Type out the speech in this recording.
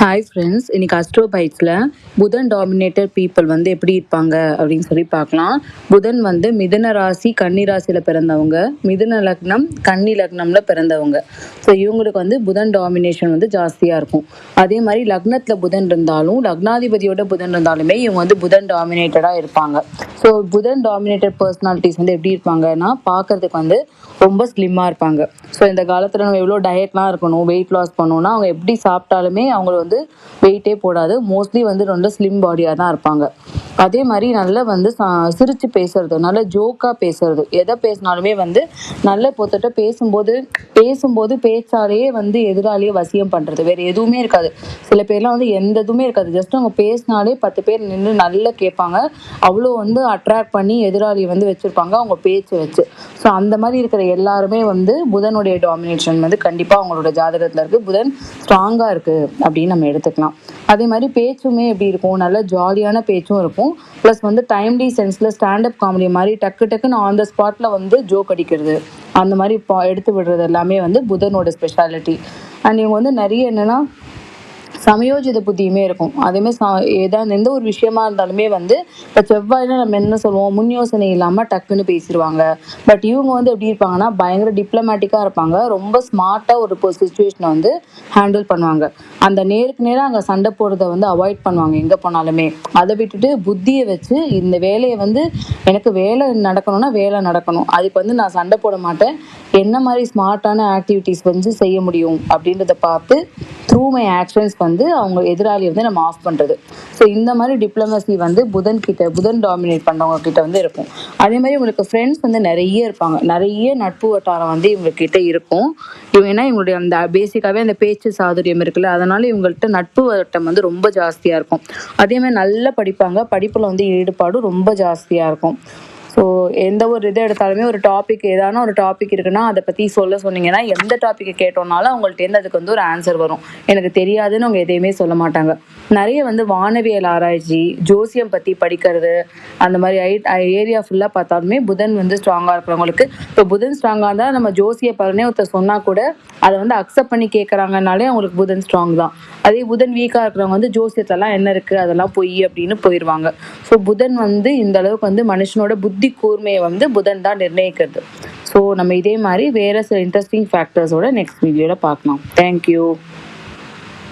Hi friends, இன்னைக்கு astro பைட்ஸில் புதன் dominated people வந்து எப்படி இருப்பாங்க அப்படின்னு சொல்லி பார்க்கலாம். புதன் வந்து மிதுன ராசி கன்னி ராசியில் பிறந்தவங்க, மிதுன லக்னம் கன்னி லக்னம்ல பிறந்தவங்க. ஸோ இவங்களுக்கு வந்து புதன் டாமினேஷன் வந்து ஜாஸ்தியாக இருக்கும். அதே மாதிரி லக்னத்தில் புதன் இருந்தாலும் லக்னாதிபதியோட புதன் இருந்தாலுமே இவங்க வந்து புதன் டாமினேட்டடாக இருப்பாங்க. ஸோ புதன் டாமினேட்டட் பர்சனாலிட்டிஸ் வந்து எப்படி இருப்பாங்கன்னா பார்க்கறதுக்கு வந்து ரொம்ப ஸ்லிம்மாக இருப்பாங்க. ஸோ இந்த காலத்தில் நம்ம எவ்வளோ டயட்லாம் இருக்கணும், வெயிட் லாஸ் பண்ணணும்னா அவங்க எப்படி சாப்பிட்டாலுமே அவங்க வந்து வெயிட்டே போடாது. மோஸ்ட்லி வந்து ரொம்ப ஸ்லிம் பாடியாக தான் இருப்பாங்க. அதே மாதிரி நல்லா வந்து சிரித்து பேசுறது, நல்ல ஜோக்காக பேசுறது, எதை பேசினாலுமே வந்து நல்ல பொத்துட்ட பேசும்போது பேச்சாலேயே வந்து எதிராளியே வசியம் பண்ணுறது, வேறு எதுவுமே இருக்காது. சில பேர்லாம் வந்து எந்த இதுவுமே இருக்காது, ஜஸ்ட் அவங்க பேசினாலே 10 பேர் நின்று நல்லா கேட்பாங்க. அவ்வளோ வந்து அட்ராக்ட் பண்ணி எதிராளியை வந்து வச்சுருப்பாங்க அவங்க பேச்சு வச்சு. ஸோ அந்த மாதிரி இருக்கிற எல்லாருமே வந்து புதனுடைய டாமினேஷன் வந்து கண்டிப்பாக அவங்களோட ஜாதகத்தில் இருக்குது. புதன் ஸ்ட்ராங்காக இருக்குது அப்படின்னு நம்ம எடுத்துக்கலாம். அதே மாதிரி பேச்சுமே எப்படி இருக்கும், நல்ல ஜாலியான பேச்சும் இருக்கும். ப்ளஸ் வந்து டைம்லி சென்ஸில் ஸ்டாண்டப் காமெடி மாதிரி டக்குன்னு ஆன் த ஸ்பாட்டில் வந்து ஜோக் அடிக்கிறது, அந்த மாதிரி எடுத்து விடுறது எல்லாமே வந்து புதனோட ஸ்பெஷாலிட்டி. அண்ட் இவங்க வந்து நிறைய என்னென்னா சமயோஜித புத்தியுமே இருக்கும். அதேமாதிரி ஏதாவது எந்த ஒரு விஷயமா இருந்தாலுமே வந்து இப்போ செவ்வாயில நம்ம என்ன சொல்லுவோம், முன் யோசனை இல்லாமல் டக்குன்னு பேசிடுவாங்க. பட் இவங்க வந்து எப்படி இருப்பாங்கன்னா பயங்கர டிப்ளமேட்டிக்காக இருப்பாங்க. ரொம்ப ஸ்மார்ட்டாக ஒரு சுச்சுவேஷனை வந்து ஹேண்டில் பண்ணுவாங்க. அந்த நேருக்கு நேராக அங்கே சண்டை போடுறத வந்து அவாய்ட் பண்ணுவாங்க எங்கே போனாலுமே. அதை விட்டுட்டு புத்தியை வச்சு இந்த வேலையை வந்து எனக்கு வேலை நடக்கணும்னா வேலை நடக்கணும், அதுக்கு வந்து நான் சண்டை போட மாட்டேன், என்ன மாதிரி ஸ்மார்ட்டான ஆக்டிவிட்டீஸ் வந்து செய்ய முடியும் அப்படின்றத பார்த்து த்ரூ மை ஆக்ஷன்ஸ் வந்து அவங்க எதிராளியை வந்து நம்ம ஆஃப் பண்ணுறது. ஸோ இந்த மாதிரி டிப்ளமசி வந்து புதன் டாமினேட் பண்ணவங்க கிட்ட வந்து இருக்கும். அதே மாதிரி இவங்களுக்கு ஃப்ரெண்ட்ஸ் வந்து நிறைய இருப்பாங்க, நிறைய நட்பு வட்டாரம் வந்து இவங்கக்கிட்ட இருக்கும். ஏன்னா இவங்களுடைய அந்த பேசிக்காகவே அந்த பேச்சு சாதுரியம் இருக்குல்ல, அதனால இவங்கள்ட்ட நட்பு வட்டம் வந்து ரொம்ப ஜாஸ்தியாக இருக்கும். அதே மாதிரி நல்லா படிப்பாங்க, படிப்பில் வந்து ஈடுபாடும் ரொம்ப ஜாஸ்தியாக இருக்கும். ஸோ எந்த ஒரு இதை எடுத்தாலுமே ஒரு டாபிக் ஏதான ஒரு டாபிக் இருக்குன்னா அதை பற்றி சொன்னீங்கன்னா எந்த டாப்பிக்கை கேட்டோம்னாலும் அவங்கள்ட்டேருந்து அதுக்கு வந்து ஒரு ஆன்சர் வரும். எனக்கு தெரியாதுன்னு அவங்க எதையுமே சொல்ல மாட்டாங்க. நிறைய வந்து வானவியல் ஆராய்ச்சி, ஜோசியம் பற்றி படிக்கிறது, அந்த மாதிரி ஏரியா ஃபுல்லாக பார்த்தாலுமே புதன் வந்து ஸ்ட்ராங்காக இருக்கிறவங்களுக்கு. இப்போ புதன் ஸ்ட்ராங்காக இருந்தால் நம்ம ஜோசிய பலனே ஒருத்தர் சொன்னால் கூட அதை வந்து அக்செப்ட் பண்ணி கேட்குறாங்கனாலே அவங்களுக்கு புதன் ஸ்ட்ராங் தான். அதே புதன் வீக்காக இருக்கிறவங்க வந்து ஜோசியத்தெல்லாம் என்ன இருக்குது அதெல்லாம் பொய் அப்படின்னு போயிடுவாங்க. ஸோ புதன் வந்து இந்த அளவுக்கு வந்து மனுஷனோட புத்தி கூர்மையை வந்து புதன் தான் நிர்ணயிக்கிறது. ஸோ நம்ம இதே மாதிரி வேறு சில இன்ட்ரெஸ்டிங் ஃபேக்டர்ஸோட நெக்ஸ்ட் வீடியோவில் பார்க்கலாம். தேங்க்யூ.